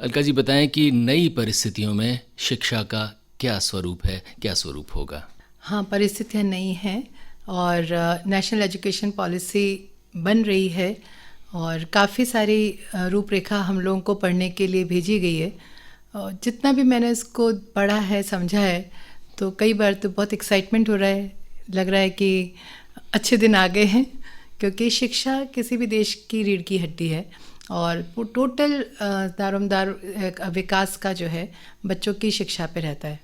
अलका जी बताएं कि नई परिस्थितियों में शिक्षा का क्या स्वरूप है, क्या स्वरूप होगा? हाँ, परिस्थितियाँ नई हैं और नेशनल एजुकेशन पॉलिसी बन रही है और काफ़ी सारी रूपरेखा हम लोगों को पढ़ने के लिए भेजी गई है। और जितना भी मैंने इसको पढ़ा है, समझा है, तो कई बार तो बहुत एक्साइटमेंट हो रहा है, लग रहा है कि अच्छे दिन आ गए हैं, क्योंकि शिक्षा किसी भी देश की रीढ़ की हड्डी है और वो टोटल दारोमदार विकास का जो है बच्चों की शिक्षा पे रहता है।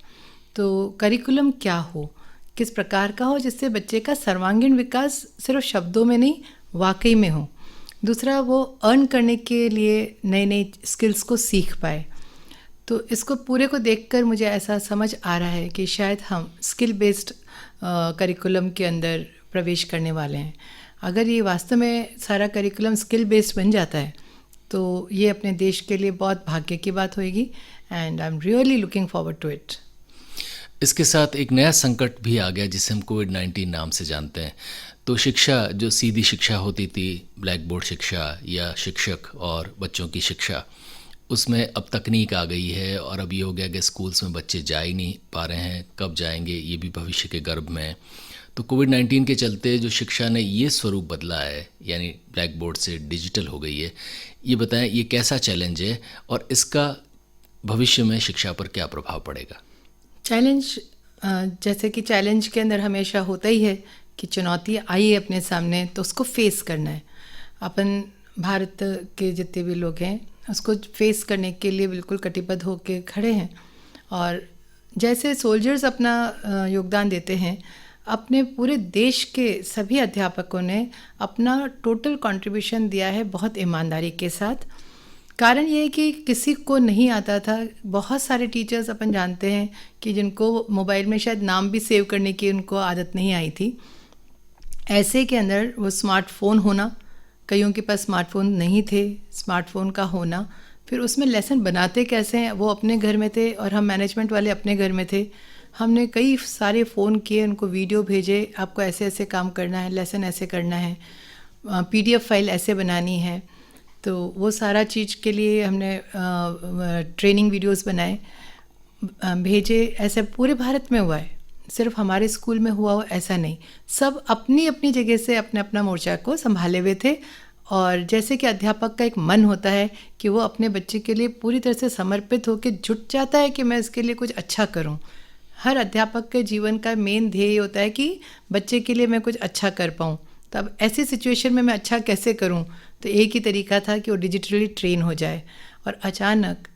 तो करिकुलम क्या हो, किस प्रकार का हो, जिससे बच्चे का सर्वांगीण विकास सिर्फ शब्दों में नहीं, वाकई में हो। दूसरा, वो अर्न करने के लिए नई नई स्किल्स को सीख पाए। तो इसको पूरे को देखकर मुझे ऐसा समझ आ रहा है कि शायद हम स्किल बेस्ड करिकुलम के अंदर प्रवेश करने वाले हैं। अगर ये वास्तव में सारा करिकुलम स्किल बेस्ड बन जाता है तो ये अपने देश के लिए बहुत भाग्य की बात होगी and I am really looking forward to it. इसके साथ एक नया संकट भी आ गया जिसे हम कोविड-19 नाम से जानते हैं। तो शिक्षा, जो सीधी शिक्षा होती थी, ब्लैक बोर्ड शिक्षा या शिक्षक और बच्चों की शिक्षा, उसमें अब तकनीक आ गई है और अब ये हो गया कि स्कूल्स में बच्चे जा ही नहीं पा रहे हैं। कब जाएंगे, ये भी भविष्य के गर्भ में है। तो कोविड-19 के चलते जो शिक्षा ने ये स्वरूप बदला है, यानी ब्लैक बोर्ड से डिजिटल हो गई है, ये बताएं ये कैसा चैलेंज है और इसका भविष्य में शिक्षा पर क्या प्रभाव पड़ेगा? चैलेंज, जैसे कि चैलेंज के अंदर हमेशा होता ही है कि चुनौती आई है अपने सामने तो उसको फेस करना है। अपन भारत के जितने भी लोग हैं उसको फेस करने के लिए बिल्कुल कटिबद्ध होकर खड़े हैं। और जैसे सोल्जर्स अपना योगदान देते हैं, अपने पूरे देश के सभी अध्यापकों ने अपना टोटल कंट्रीब्यूशन दिया है बहुत ईमानदारी के साथ। कारण ये है कि किसी को नहीं आता था। बहुत सारे टीचर्स अपन जानते हैं कि जिनको मोबाइल में शायद नाम भी सेव करने की उनको आदत नहीं आई थी। ऐसे के अंदर वो स्मार्टफ़ोन होना, कईयों के पास स्मार्टफ़ोन नहीं थे, स्मार्टफ़ोन का होना, फिर उसमें लेसन बनाते कैसे हैं, वो अपने घर में थे और हम मैनेजमेंट वाले अपने घर में थे। हमने कई सारे फ़ोन किए, उनको वीडियो भेजे, आपको ऐसे ऐसे काम करना है, लेसन ऐसे करना है, PDF फाइल ऐसे बनानी है। तो वो सारा चीज़ के लिए हमने ट्रेनिंग वीडियोस बनाए, भेजे। ऐसे पूरे भारत में हुआ है, सिर्फ हमारे स्कूल में हुआ हो ऐसा नहीं। सब अपनी अपनी जगह से अपने अपना मोर्चा को संभाले हुए थे। और जैसे कि अध्यापक का एक मन होता है कि वो अपने बच्चे के लिए पूरी तरह से समर्पित होकर जुट जाता है कि मैं इसके लिए कुछ अच्छा करूं। हर अध्यापक के जीवन का मेन ध्येय होता है कि बच्चे के लिए मैं कुछ अच्छा कर पाऊँ। तब ऐसी सिचुएशन में मैं अच्छा कैसे करूं? तो एक ही तरीका था कि वो डिजिटली ट्रेन हो जाए। और अचानक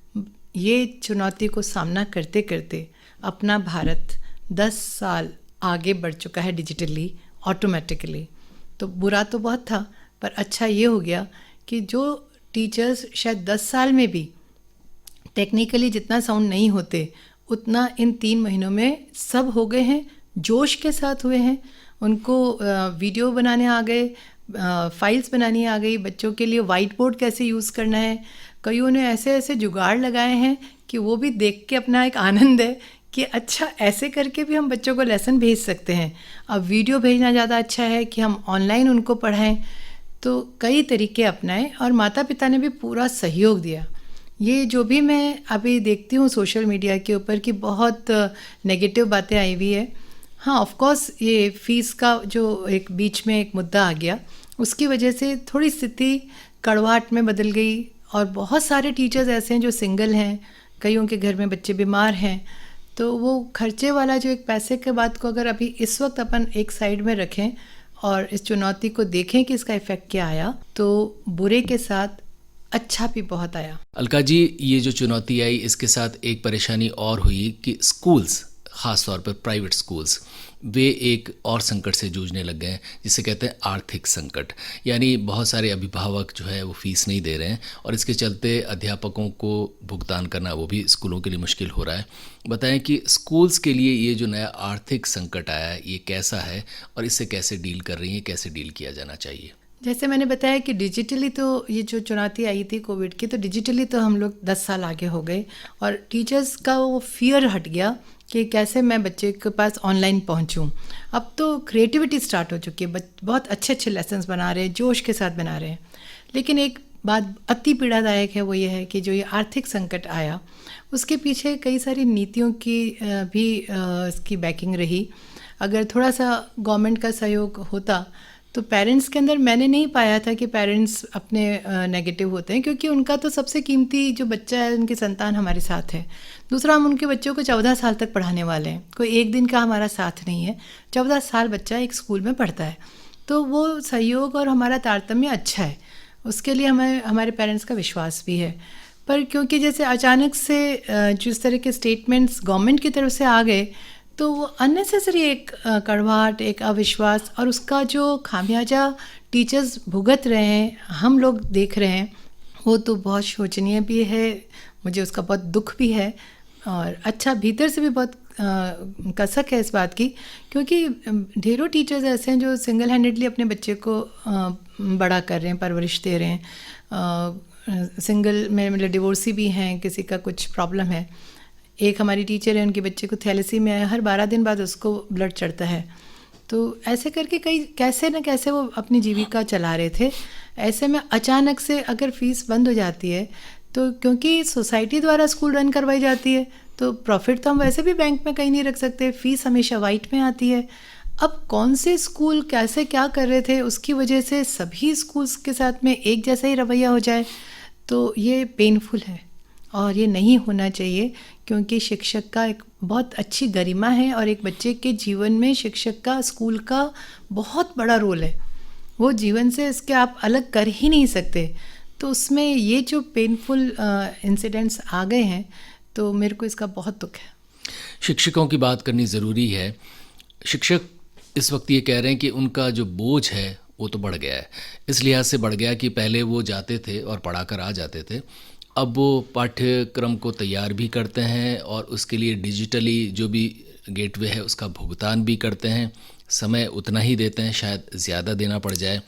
ये चुनौती को सामना करते करते अपना भारत 10 साल आगे बढ़ चुका है डिजिटली, ऑटोमेटिकली। तो बुरा तो बहुत था, पर अच्छा ये हो गया कि जो टीचर्स शायद 10 साल में भी टेक्निकली जितना साउंड नहीं होते, उतना इन 3 महीनों में सब हो गए हैं, जोश के साथ हुए हैं। उनको वीडियो बनाने आ गए, फाइल्स बनानी आ गई, बच्चों के लिए वाइट बोर्ड कैसे यूज़ करना है। कईयों ने ऐसे ऐसे जुगाड़ लगाए हैं कि वो भी देख के अपना एक आनंद है कि अच्छा ऐसे करके भी हम बच्चों को लेसन भेज सकते हैं। अब वीडियो भेजना ज़्यादा अच्छा है कि हम ऑनलाइन उनको पढ़ाएं। तो कई तरीके अपनाए और माता पिता ने भी पूरा सहयोग दिया। ये जो भी मैं अभी देखती हूँ सोशल मीडिया के ऊपर कि बहुत नेगेटिव बातें आई हुई है। हाँ, ऑफ कोर्स ये फ़ीस का जो एक बीच में एक मुद्दा आ गया, उसकी वजह से थोड़ी स्थिति कड़वाहट में बदल गई। और बहुत सारे टीचर्स ऐसे हैं जो सिंगल हैं, कईयों के घर में बच्चे बीमार हैं। तो वो खर्चे वाला जो एक पैसे के बात को अगर अभी इस वक्त अपन एक साइड में रखें और इस चुनौती को देखें कि इसका इफ़ेक्ट क्या आया, तो बुरे के साथ अच्छा भी बहुत आया। अलका जी, ये जो चुनौती आई इसके साथ एक परेशानी और हुई कि स्कूल्स, ख़ास तौर पर प्राइवेट स्कूल्स, वे एक और संकट से जूझने लग गए हैं जिसे कहते हैं आर्थिक संकट। यानी बहुत सारे अभिभावक जो है वो फीस नहीं दे रहे हैं और इसके चलते अध्यापकों को भुगतान करना वो भी स्कूलों के लिए मुश्किल हो रहा है। बताएं कि स्कूल्स के लिए ये जो नया आर्थिक संकट आया है ये कैसा है और इससे कैसे डील कर रही हैं, कैसे डील किया जाना चाहिए? जैसे मैंने बताया कि डिजिटली तो ये जो चुनौती आई थी कोविड की, तो डिजिटली तो हम लोग 10 साल आगे हो गए और टीचर्स का वो फियर हट गया कि कैसे मैं बच्चे के पास ऑनलाइन पहुंचूं। अब तो क्रिएटिविटी स्टार्ट हो चुकी है, बहुत अच्छे अच्छे लेसन्स बना रहे हैं, जोश के साथ बना रहे हैं। लेकिन एक बात अति पीड़ादायक है वो ये है कि जो ये आर्थिक संकट आया उसके पीछे कई सारी नीतियों की भी इसकी बैकिंग रही। अगर थोड़ा सा गवर्नमेंट का सहयोग होता तो पेरेंट्स के अंदर मैंने नहीं पाया था कि पेरेंट्स अपने नेगेटिव होते हैं, क्योंकि उनका तो सबसे कीमती जो बच्चा है उनकी संतान हमारे साथ है। दूसरा, हम उनके बच्चों को 14 साल तक पढ़ाने वाले हैं, कोई एक दिन का हमारा साथ नहीं है। 14 साल बच्चा एक स्कूल में पढ़ता है, तो वो सहयोग और हमारा तारतम्य अच्छा है, उसके लिए हमें हमारे पेरेंट्स का विश्वास भी है। पर क्योंकि जैसे अचानक से जिस तरह के स्टेटमेंट्स गवर्नमेंट की तरफ से आ गए तो वो अननेसेसरी एक कड़वाहट, एक अविश्वास और उसका जो खामियाजा टीचर्स भुगत रहे हैं, हम लोग देख रहे हैं, वो तो बहुत शोचनीय भी है। मुझे उसका बहुत दुख भी है और अच्छा भीतर से भी बहुत कसक है इस बात की, क्योंकि ढेरों टीचर्स ऐसे हैं जो सिंगल हैंडेडली अपने बच्चे को बड़ा कर रहे हैं, परवरिश दे रहे हैं। सिंगल में मतलब डिवोर्सी भी हैं, किसी का कुछ प्रॉब्लम है। एक हमारी टीचर है, उनके बच्चे को थैलेसीमिया है, हर 12 दिन बाद उसको ब्लड चढ़ता है। तो ऐसे करके कई कैसे न कैसे वो अपनी जीविका चला रहे थे। ऐसे में अचानक से अगर फ़ीस बंद हो जाती है तो क्योंकि सोसाइटी द्वारा स्कूल रन करवाई जाती है तो प्रॉफिट तो हम वैसे भी बैंक में कहीं नहीं रख सकते, फ़ीस हमेशा वाइट में आती है। अब कौन से स्कूल कैसे क्या कर रहे थे उसकी वजह से सभी स्कूल्स के साथ में एक जैसा ही रवैया हो जाए तो ये पेनफुल है और ये नहीं होना चाहिए, क्योंकि शिक्षक का एक बहुत अच्छी गरिमा है और एक बच्चे के जीवन में शिक्षक का, स्कूल का बहुत बड़ा रोल है। वो जीवन से इसके आप अलग कर ही नहीं सकते। तो उसमें ये जो पेनफुल इंसिडेंट्स आ गए हैं तो मेरे को इसका बहुत दुख है। शिक्षकों की बात करनी ज़रूरी है। शिक्षक इस वक्त ये कह रहे हैं कि उनका जो बोझ है वो तो बढ़ गया है। इस लिहाज से बढ़ गया कि पहले वो जाते थे और पढ़ा कर आ जाते थे, अब वो पाठ्यक्रम को तैयार भी करते हैं और उसके लिए डिजिटली जो भी गेटवे है उसका भुगतान भी करते हैं। समय उतना ही देते हैं, शायद ज़्यादा देना पड़ जाए,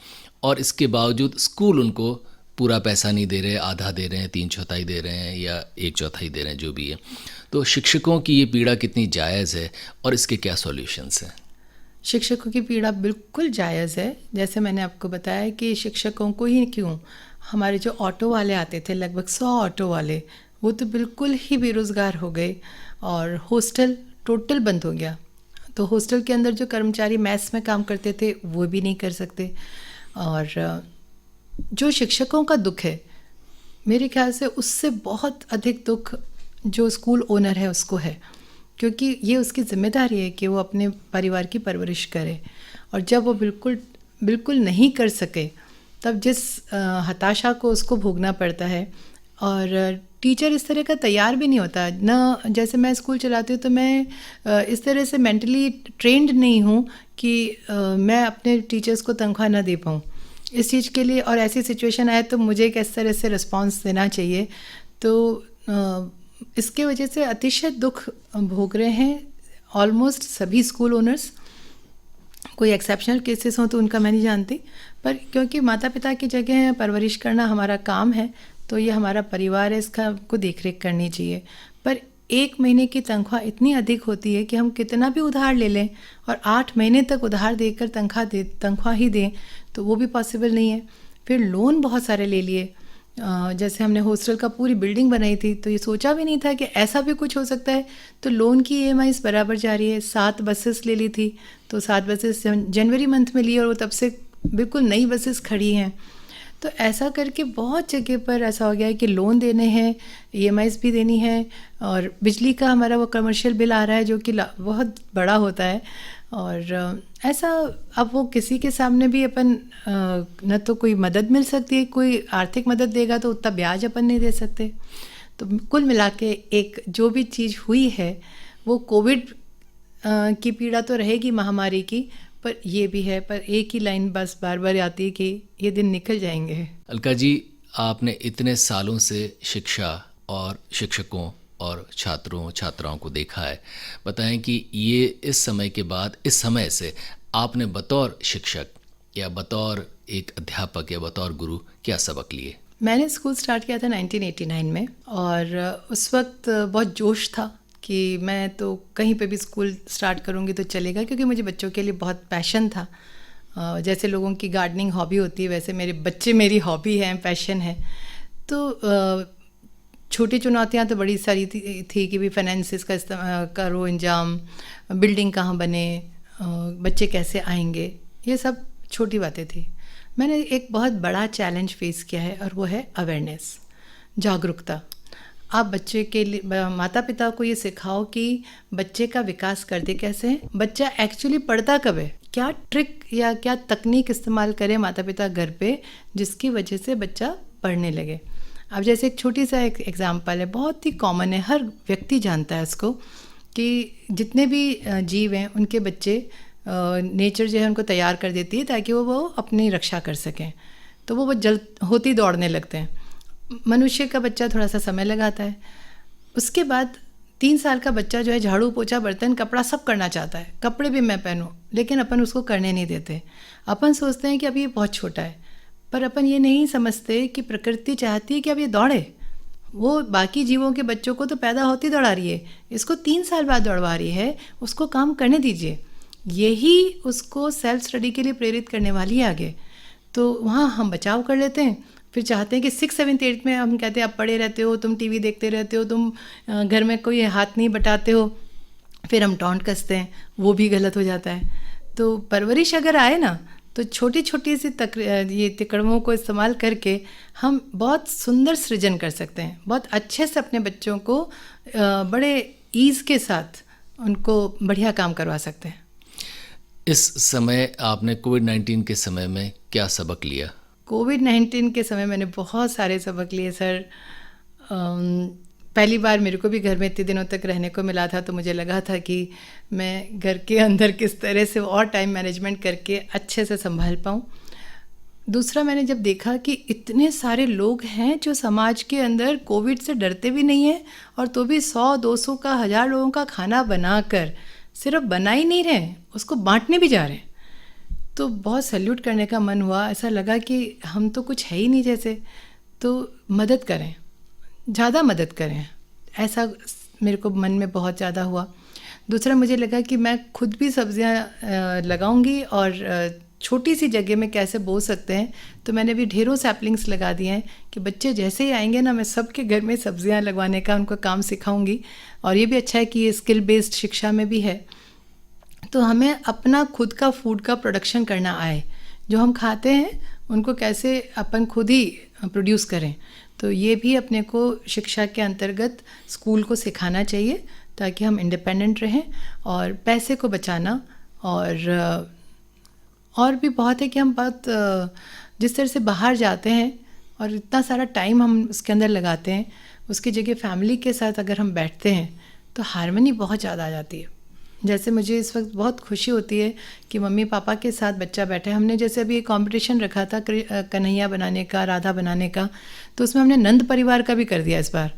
और इसके बावजूद स्कूल उनको पूरा पैसा नहीं दे रहे, आधा दे रहे हैं, 3/4 दे रहे हैं या 1/4 दे रहे हैं, जो भी है। तो शिक्षकों की ये पीड़ा कितनी जायज़ है और इसके क्या सॉल्यूशंस हैं? शिक्षकों की पीड़ा बिल्कुल जायज़ है। जैसे मैंने आपको बताया कि शिक्षकों को ही क्यों, हमारे जो ऑटो वाले आते थे, लगभग 100 ऑटो वाले, वो तो बिल्कुल ही बेरोज़गार हो गए और हॉस्टल टोटल बंद हो गया। तो हॉस्टल के अंदर जो कर्मचारी मैस में काम करते थे वो भी नहीं कर सकते। और जो शिक्षकों का दुख है, मेरे ख्याल से उससे बहुत अधिक दुख जो स्कूल ओनर है उसको है, क्योंकि ये उसकी जिम्मेदारी है कि वो अपने परिवार की परवरिश करे। और जब वो बिल्कुल नहीं कर सके तब जिस हताशा को उसको भोगना पड़ता है। और टीचर इस तरह का तैयार भी नहीं होता ना। जैसे मैं स्कूल चलाती हूँ तो मैं इस तरह से मेंटली ट्रेंड नहीं हूँ कि मैं अपने टीचर्स को तनख्वाह ना दे पाऊँ इस चीज़ के लिए। और ऐसी सिचुएशन आए तो मुझे किस तरह से रिस्पांस देना चाहिए। तो इसके वजह से अतिशय दुख भोग रहे हैं ऑलमोस्ट सभी स्कूल ओनर्स। कोई एक्सेप्शनल केसेस हों तो उनका मैं नहीं जानती, पर क्योंकि माता पिता की जगह है, परवरिश करना हमारा काम है, तो ये हमारा परिवार है, इसका को देख रेख करनी चाहिए। पर 1 महीने की तनख्वाह इतनी अधिक होती है कि हम कितना भी उधार ले लें और 8 महीने तक उधार देकर तनख्वाह ही दें तो वो भी पॉसिबल नहीं है। फिर लोन बहुत सारे ले लिए। जैसे हमने हॉस्टल का पूरी बिल्डिंग बनाई थी तो ये सोचा भी नहीं था कि ऐसा भी कुछ हो सकता है। तो लोन की EMIs बराबर जा रही है। 7 बसेस ले ली थी, तो 7 बसेस जनवरी मंथ में ली और वो तब से बिल्कुल नई बसेस खड़ी हैं। तो ऐसा करके बहुत जगह पर ऐसा हो गया है कि लोन देने हैं, EMIs भी देनी है, और बिजली का हमारा वो कमर्शियल बिल आ रहा है जो कि बहुत बड़ा होता है। और ऐसा अब वो किसी के सामने भी अपन न तो कोई मदद मिल सकती है, कोई आर्थिक मदद देगा तो उतना ब्याज अपन नहीं दे सकते। तो कुल मिला के एक जो भी चीज़ हुई है वो कोविड की पीड़ा तो रहेगी, महामारी की, पर ये भी है। पर एक ही लाइन बस बार बार आती है कि ये दिन निकल जाएंगे। अलका जी, आपने इतने सालों से शिक्षा और शिक्षकों और छात्रों छात्राओं को देखा है, बताएं कि ये इस समय के बाद, इस समय से आपने बतौर शिक्षक या बतौर एक अध्यापक या बतौर गुरु क्या सबक लिए? मैंने स्कूल स्टार्ट किया था 1989 में, और उस वक्त बहुत जोश था कि मैं तो कहीं पे भी स्कूल स्टार्ट करूँगी तो चलेगा, क्योंकि मुझे बच्चों के लिए बहुत पैशन था। जैसे लोगों की गार्डनिंग हॉबी होती है, वैसे मेरे बच्चे मेरी हॉबी है, पैशन है। तो छोटी चुनौतियां तो बड़ी सारी थी कि भी फाइनेंसिस का करो इंजाम, बिल्डिंग कहाँ बने, बच्चे कैसे आएंगे, ये सब छोटी बातें थी। मैंने एक बहुत बड़ा चैलेंज फेस किया है और वो है अवेयरनेस, जागरूकता। आप बच्चे के लिए, माता पिता को ये सिखाओ कि बच्चे का विकास करते कैसे हैं, बच्चा एक्चुअली पढ़ता कब है, क्या ट्रिक या क्या तकनीक इस्तेमाल करे माता पिता घर पे जिसकी वजह से बच्चा पढ़ने लगे। अब जैसे एक छोटी सा एक एग्जाम्पल है, बहुत ही कॉमन है, हर व्यक्ति जानता है इसको, कि जितने भी जीव हैं उनके बच्चे नेचर जो है उनको तैयार कर देती है ताकि वो अपनी रक्षा कर सकें। तो वो जल्द होती दौड़ने लगते हैं। मनुष्य का बच्चा थोड़ा सा समय लगाता है। उसके बाद 3 साल का बच्चा जो है झाड़ू पोछा बर्तन कपड़ा सब करना चाहता है, कपड़े भी मैं पहनूं, लेकिन अपन उसको करने नहीं देते। अपन सोचते हैं कि अब ये बहुत छोटा है, पर अपन ये नहीं समझते कि प्रकृति चाहती है कि अब ये दौड़े। वो बाकी जीवों के बच्चों को तो पैदा होती दौड़ा रही है, इसको 3 साल बाद दौड़वा रही है, उसको काम करने दीजिए। यही उसको सेल्फ स्टडी के लिए प्रेरित करने वाली है आगे। तो वहाँ हम बचाव कर लेते हैं, फिर चाहते हैं कि 6, 7, 8 में हम कहते हैं आप पढ़े रहते हो, तुम टीवी देखते रहते हो, तुम घर में कोई हाथ नहीं बटाते हो, फिर हम टॉन्ट कसते हैं, वो भी गलत हो जाता है। तो परवरिश अगर आए ना, तो छोटी छोटी सी ये तिकड़मों को इस्तेमाल करके हम बहुत सुंदर सृजन कर सकते हैं, बहुत अच्छे से अपने बच्चों को बड़े ईज़ के साथ उनको बढ़िया काम करवा सकते हैं। इस समय आपने कोविड-19 के समय में क्या सबक लिया? कोविड-19 के समय मैंने बहुत सारे सबक लिए सर। पहली बार मेरे को भी घर में इतने दिनों तक रहने को मिला था, तो मुझे लगा था कि मैं घर के अंदर किस तरह से और टाइम मैनेजमेंट करके अच्छे से संभाल पाऊँ। दूसरा, मैंने जब देखा कि इतने सारे लोग हैं जो समाज के अंदर कोविड से डरते भी नहीं हैं, और तो भी 100, 200 का, 1000 लोगों का खाना बनाकर सिर्फ बना ही नहीं रहे, उसको बांटने भी जा रहे हैं, तो बहुत सैल्यूट करने का मन हुआ। ऐसा लगा कि हम तो कुछ है ही नहीं जैसे, तो मदद करें, ज़्यादा मदद करें, ऐसा मेरे को मन में बहुत ज़्यादा हुआ। दूसरा, मुझे लगा कि मैं खुद भी सब्जियां लगाऊंगी और छोटी सी जगह में कैसे बो सकते हैं। तो मैंने भी ढेरों सैपलिंग्स लगा दिए हैं कि बच्चे जैसे ही आएंगे ना, मैं सबके घर में सब्जियां लगवाने का उनको काम सिखाऊंगी। और ये भी अच्छा है कि ये स्किल बेस्ड शिक्षा में भी है। तो हमें अपना खुद का फूड का प्रोडक्शन करना आए, जो हम खाते हैं उनको कैसे अपन खुद ही प्रोड्यूस करें। तो ये भी अपने को शिक्षा के अंतर्गत स्कूल को सिखाना चाहिए, ताकि हम इंडिपेंडेंट रहें। और पैसे को बचाना और भी बहुत है कि हम बहुत जिस तरह से बाहर जाते हैं और इतना सारा टाइम हम उसके अंदर लगाते हैं, उसकी जगह फैमिली के साथ अगर हम बैठते हैं तो हार्मनी बहुत ज़्यादा आ जाती है। जैसे मुझे इस वक्त बहुत खुशी होती है कि मम्मी पापा के साथ बच्चा बैठा है। हमने जैसे अभी एक कंपटीशन रखा था कन्हैया बनाने का, राधा बनाने का, तो उसमें हमने नंद परिवार का भी कर दिया इस बार।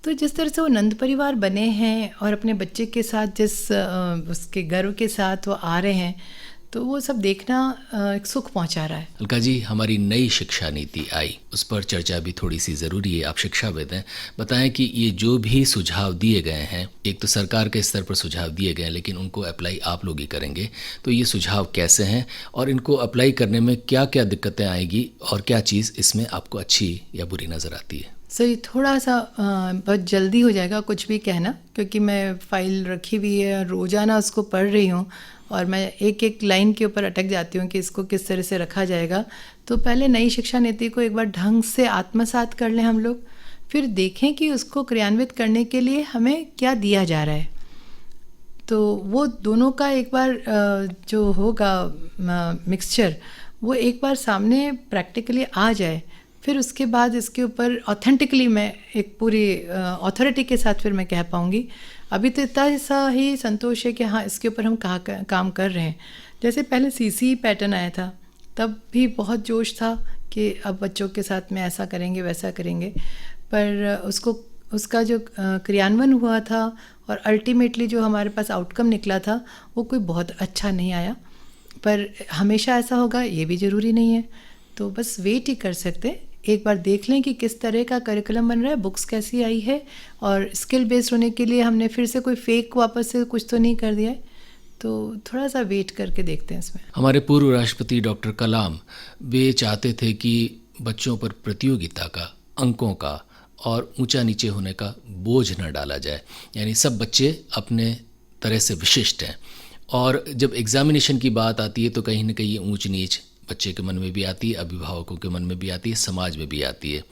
तो जिस तरह से वो नंद परिवार बने हैं और अपने बच्चे के साथ जिस उसके गर्व के साथ वो आ रहे हैं, तो वो सब देखना एक सुख पहुंचा रहा है। अलका जी, हमारी नई शिक्षा नीति आई, उस पर चर्चा भी थोड़ी सी ज़रूरी है। आप शिक्षाविद हैं, बताएं कि ये जो भी सुझाव दिए गए हैं, एक तो सरकार के स्तर पर सुझाव दिए गए हैं, लेकिन उनको अप्लाई आप लोग ही करेंगे, तो ये सुझाव कैसे हैं और इनको अप्लाई करने में क्या क्या दिक्कतें आएगी और क्या चीज़ इसमें आपको अच्छी या बुरी नज़र आती है? सर, ये थोड़ा सा बहुत जल्दी हो जाएगा कुछ भी कहना, क्योंकि मैं फ़ाइल रखी हुई है, रोज़ाना उसको पढ़ रही हूँ और मैं एक एक लाइन के ऊपर अटक जाती हूँ कि इसको किस तरह से रखा जाएगा। तो पहले नई शिक्षा नीति को एक बार ढंग से आत्मसात कर लें हम लोग, फिर देखें कि उसको क्रियान्वित करने के लिए हमें क्या दिया जा रहा है। तो वो दोनों का एक बार जो होगा मिक्सचर, वो एक बार सामने प्रैक्टिकली आ जाए, फिर उसके बाद इसके ऊपर ऑथेंटिकली मैं एक पूरी अथॉरिटी के साथ फिर मैं कह पाऊँगी। अभी तो इतना सा ही संतोष है कि हाँ, इसके ऊपर हम काम कर रहे हैं। जैसे पहले सीसी पैटर्न आया था, तब भी बहुत जोश था कि अब बच्चों के साथ में ऐसा करेंगे वैसा करेंगे, पर उसका जो क्रियान्वयन हुआ था और अल्टीमेटली जो हमारे पास आउटकम निकला था, वो कोई बहुत अच्छा नहीं आया। पर हमेशा ऐसा होगा ये भी ज़रूरी नहीं है, तो बस वेट ही कर सकते। एक बार देख लें कि किस तरह का करिकुलम बन रहा है, बुक्स कैसी आई है, और स्किल बेस्ड होने के लिए हमने फिर से कोई फेक वापस से कुछ तो नहीं कर दिया है। तो थोड़ा सा वेट करके देखते हैं इसमें। हमारे पूर्व राष्ट्रपति डॉक्टर कलाम, वे चाहते थे कि बच्चों पर प्रतियोगिता का, अंकों का और ऊंचा नीचे होने का बोझ न डाला जाए, यानी सब बच्चे अपने तरह से विशिष्ट हैं। और जब एग्जामिनेशन की बात आती है तो कहीं ना कहीं ये ऊंच नीच बच्चे के मन में भी आती है, अभिभावकों के मन में भी आती है, समाज में भी आती है।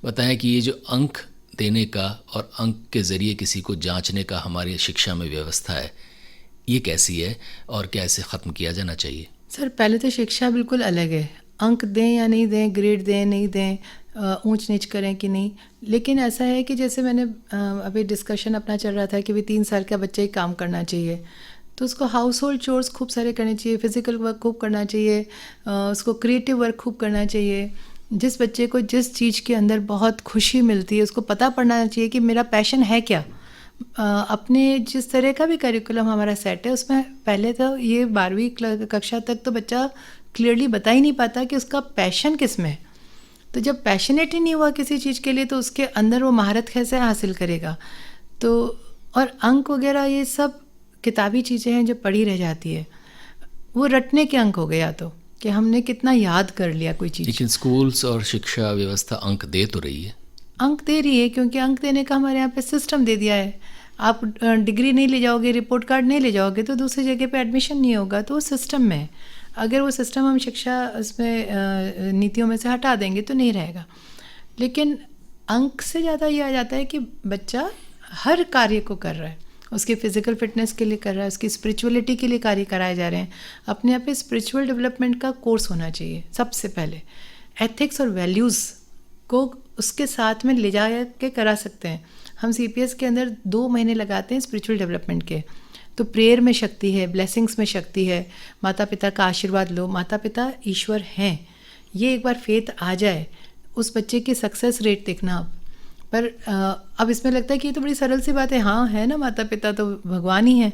बताएं कि ये जो अंक देने का और अंक के ज़रिए किसी को जांचने का हमारी शिक्षा में व्यवस्था है, ये कैसी है और क्या इसे ख़त्म किया जाना चाहिए? सर, पहले तो शिक्षा बिल्कुल अलग है। अंक दें या नहीं दें, ग्रेड दें नहीं दें, ऊंच नीच करें कि नहीं, लेकिन ऐसा है कि जैसे मैंने अभी डिस्कशन अपना चल रहा था कि भी 3 साल का बच्चा ही काम करना चाहिए, तो उसको हाउस होल्ड चोर्स खूब सारे करने चाहिए, फिज़िकल वर्क खूब करना चाहिए, उसको क्रिएटिव वर्क खूब करना चाहिए। जिस बच्चे को जिस चीज़ के अंदर बहुत खुशी मिलती है उसको पता पड़ना चाहिए कि मेरा पैशन है क्या। अपने जिस तरह का भी करिकुलम हमारा सेट है उसमें पहले तो ये 12वीं कक्षा तक तो बच्चा क्लियरली बता ही नहीं पाता कि उसका पैशन किस में है। तो जब पैशनेट ही नहीं हुआ किसी चीज़ के लिए तो उसके अंदर वो महारत कैसे हासिल करेगा। तो और अंक वगैरह ये सब किताबी चीज़ें हैं जो पढ़ी रह जाती है, वो रटने के अंक हो गए, या तो कि हमने कितना याद कर लिया कोई चीज़। लेकिन स्कूल्स और शिक्षा व्यवस्था अंक दे तो रही है। अंक दे रही है क्योंकि अंक देने का हमारे यहाँ पे सिस्टम दे दिया है। आप डिग्री नहीं ले जाओगे, रिपोर्ट कार्ड नहीं ले जाओगे तो दूसरी जगह पे एडमिशन नहीं होगा, तो वो सिस्टम में है। अगर वो सिस्टम हम शिक्षा उसमें नीतियों में से हटा देंगे तो नहीं रहेगा। लेकिन अंक से ज़्यादा ये आ जाता है कि बच्चा हर कार्य को कर रहा है, उसकी फ़िज़िकल फिटनेस के लिए कर रहा है, उसकी स्पिरिचुअलिटी के लिए कार्य कराए जा रहे हैं। अपने आप पे स्पिरिचुअल डेवलपमेंट का कोर्स होना चाहिए सबसे पहले। एथिक्स और वैल्यूज़ को उसके साथ में ले जा के करा सकते हैं। हम CPS के अंदर 2 महीने लगाते हैं स्पिरिचुअल डेवलपमेंट के। तो प्रेयर में शक्ति है, ब्लेसिंग्स में शक्ति है, माता पिता का आशीर्वाद लो, माता पिता ईश्वर हैं, ये एक बार फेथ आ जाए, उस बच्चे की सक्सेस रेट देखना आप। पर अब इसमें लगता है कि ये तो बड़ी सरल सी बात है, हाँ है ना, माता पिता तो भगवान ही हैं।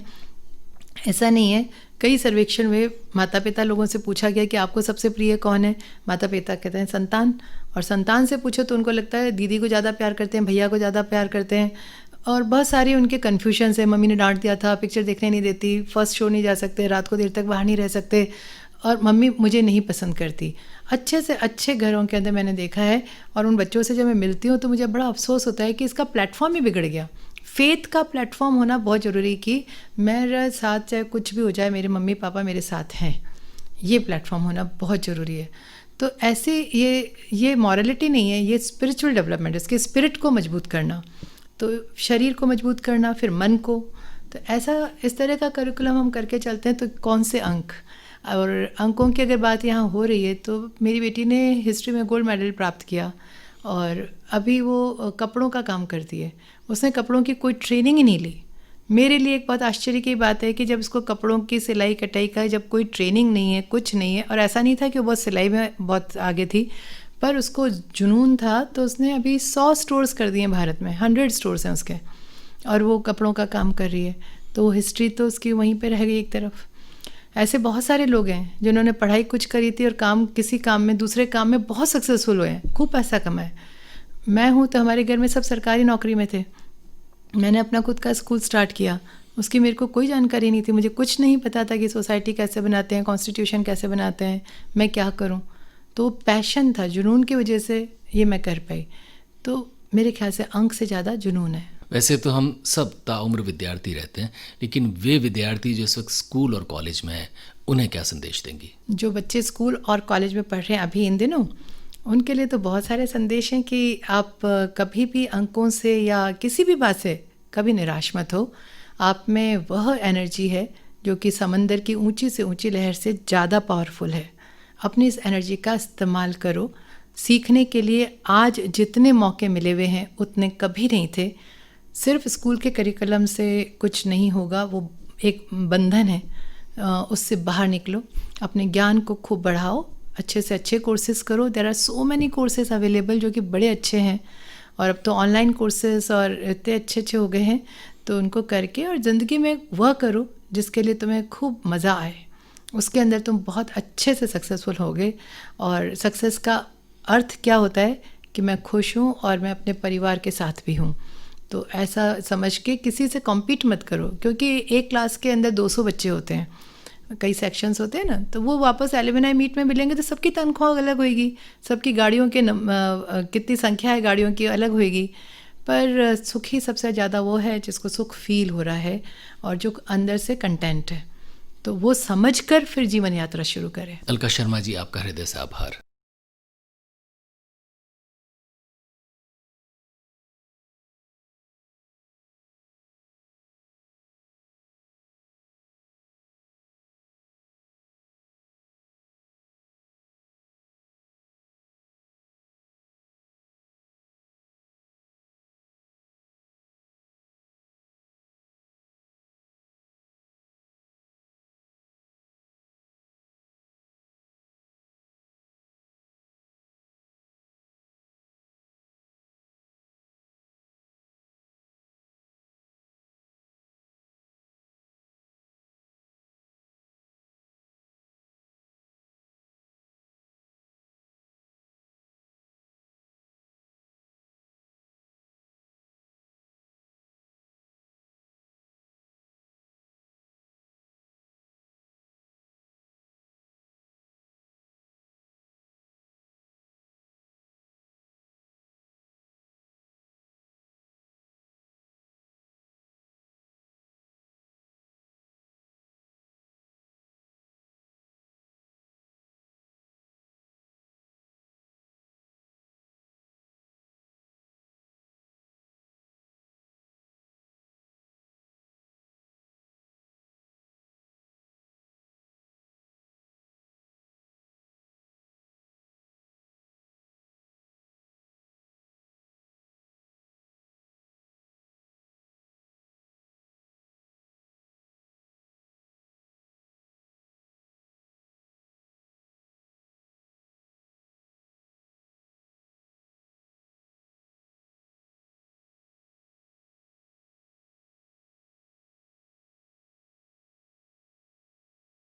ऐसा नहीं है। कई सर्वेक्षण में माता पिता लोगों से पूछा गया कि आपको सबसे प्रिय कौन है, माता पिता कहते हैं संतान, और संतान से पूछो तो उनको लगता है दीदी को ज़्यादा प्यार करते हैं, भैया को ज़्यादा प्यार करते हैं, और बहुत सारी उनके कन्फ्यूजन्स है। मम्मी ने डांट दिया था, पिक्चर देखने नहीं देती, फर्स्ट शो नहीं जा सकते, रात को देर तक बाहर नहीं रह सकते, और मम्मी मुझे नहीं पसंद करती। अच्छे से अच्छे घरों के अंदर मैंने देखा है, और उन बच्चों से जब मैं मिलती हूँ तो मुझे बड़ा अफसोस होता है कि इसका प्लेटफॉर्म ही बिगड़ गया। फेथ का प्लेटफॉर्म होना बहुत ज़रूरी कि मेरे साथ चाहे कुछ भी हो जाए मेरे मम्मी पापा मेरे साथ हैं, ये प्लेटफॉर्म होना बहुत ज़रूरी है। तो ऐसे ये मॉरलिटी नहीं है, ये स्पिरिचुअल डेवलपमेंट है, इसके स्पिरिट को मजबूत करना, तो शरीर को मजबूत करना, फिर मन को। तो ऐसा इस तरह का करिकुलम हम करके चलते हैं। तो कौन से अंक, और अंकों की अगर बात यहाँ हो रही है तो मेरी बेटी ने हिस्ट्री में गोल्ड मेडल प्राप्त किया, और अभी वो कपड़ों का काम करती है। उसने कपड़ों की कोई ट्रेनिंग ही नहीं ली। मेरे लिए एक बहुत आश्चर्य की बात है कि जब इसको कपड़ों की सिलाई कटाई का जब कोई ट्रेनिंग नहीं है, कुछ नहीं है, और ऐसा नहीं था कि वो बहुत सिलाई में बहुत आगे थी, पर उसको जुनून था, तो उसने अभी 100 स्टोर्स कर दिए भारत में, 100 स्टोर्स हैं उसके, और वो कपड़ों का काम कर रही है। तो हिस्ट्री तो उसकी वहीं पे रह गई एक तरफ। ऐसे बहुत सारे लोग हैं जिन्होंने पढ़ाई कुछ करी थी और काम किसी काम में, दूसरे काम में बहुत सक्सेसफुल हुए हैं, खूब पैसा कमाए। मैं हूँ तो हमारे घर में सब सरकारी नौकरी में थे। मैंने अपना खुद का स्कूल स्टार्ट किया, उसकी मेरे को कोई जानकारी नहीं थी, मुझे कुछ नहीं पता था कि सोसाइटी कैसे बनाते हैं, कॉन्स्टिट्यूशन कैसे बनाते हैं, मैं क्या करूँ। तो पैशन था, जुनून की वजह से ये मैं कर पाई। तो मेरे ख्याल से अंक से ज़्यादा जुनून है। वैसे तो हम सब ताउम्र विद्यार्थी रहते हैं, लेकिन वे विद्यार्थी जो इस वक्त स्कूल और कॉलेज में हैं, उन्हें क्या संदेश देंगी? जो बच्चे स्कूल और कॉलेज में पढ़ रहे हैं अभी इन दिनों, उनके लिए तो बहुत सारे संदेश हैं कि आप कभी भी अंकों से या किसी भी बात से कभी निराश मत हो। आप में वह एनर्जी है जो कि समंदर की ऊंची से ऊंची लहर से ज़्यादा पावरफुल है। अपनी इस एनर्जी का इस्तेमाल करो। सीखने के लिए आज जितने मौके मिले हुए हैं उतने कभी नहीं थे। सिर्फ स्कूल के करिकुलम से कुछ नहीं होगा, वो एक बंधन है, उससे बाहर निकलो, अपने ज्ञान को खूब बढ़ाओ, अच्छे से अच्छे कोर्सेज करो। There are so many courses available जो कि बड़े अच्छे हैं, और अब तो ऑनलाइन कोर्सेज और इतने अच्छे अच्छे हो गए हैं, तो उनको करके और ज़िंदगी में वह करो जिसके लिए तुम्हें खूब मज़ा आए। उसके अंदर तुम बहुत अच्छे से सक्सेसफुल होगे। और सक्सेस का अर्थ क्या होता है कि मैं खुश हूँ और मैं अपने परिवार के साथ भी हूँ। तो ऐसा समझ के किसी से कॉम्पीट मत करो, क्योंकि एक क्लास के अंदर 200 बच्चे होते हैं, कई सेक्शंस होते हैं ना, तो वो वापस एलुमनाई मीट में मिलेंगे तो सबकी तनख्वाह अलग होगी, सबकी गाड़ियों के कितनी संख्या है गाड़ियों की अलग होगी, पर सुखी सबसे ज़्यादा वो है जिसको सुख फील हो रहा है और जो अंदर से कंटेंट है, तो वो समझ कर फिर जीवन यात्रा शुरू करें। अलका शर्मा जी, आपका हृदय से आभार।